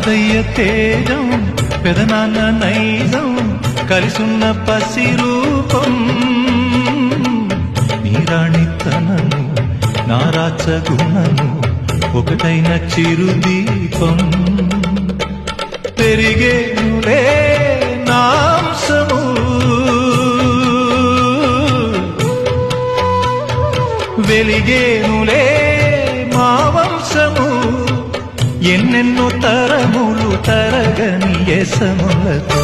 తాతయ్య తేజం పెదనాన్న నైజం కలిసున్న పసి రూపం నీ రాణితనము నా రాచగుణము ఒకటైన చిరుదీపం పెరిగేనులే నాంసము వెలిగేనులే మా వంశము ఎన్నెన్నో తరములు తరగని యసములతో